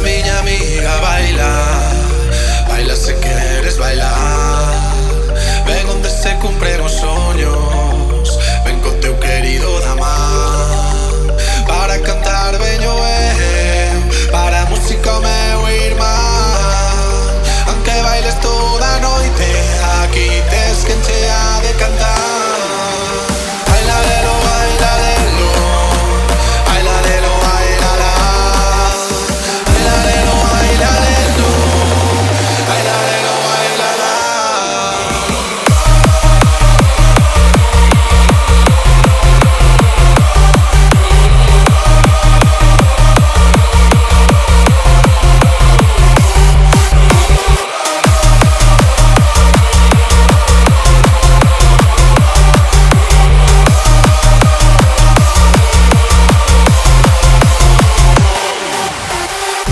miña amiga, baila. Baila se queres bailar. Ven onde se cumpren os soños. Ven co teu querido da man. Para cantar veño eu, para a música o meu irmán. Aunque bailes toda a noite, aquí tes quen che ha de cantar. Bailadelo, bailadelo, bailadelo, bailala. Bailadelo, bailadelo, bailadelo, bailala.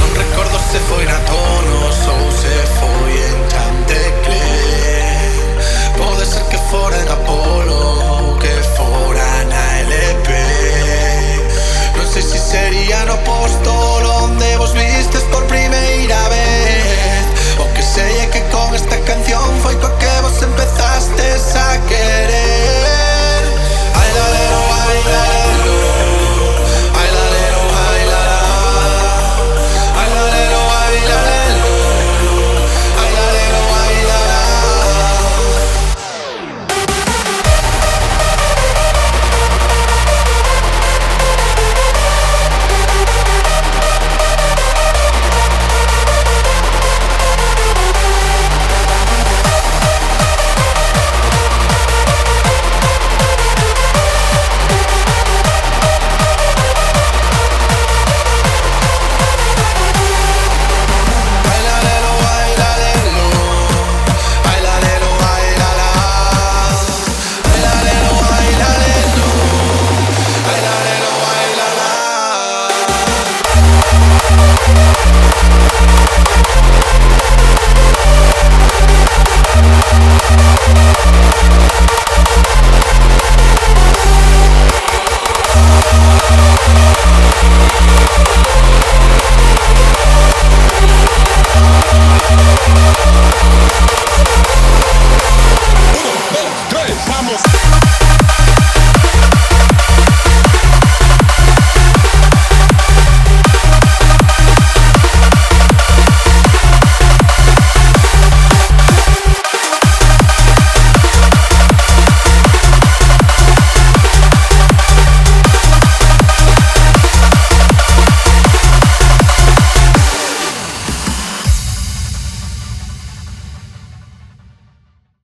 Non recordo se foi na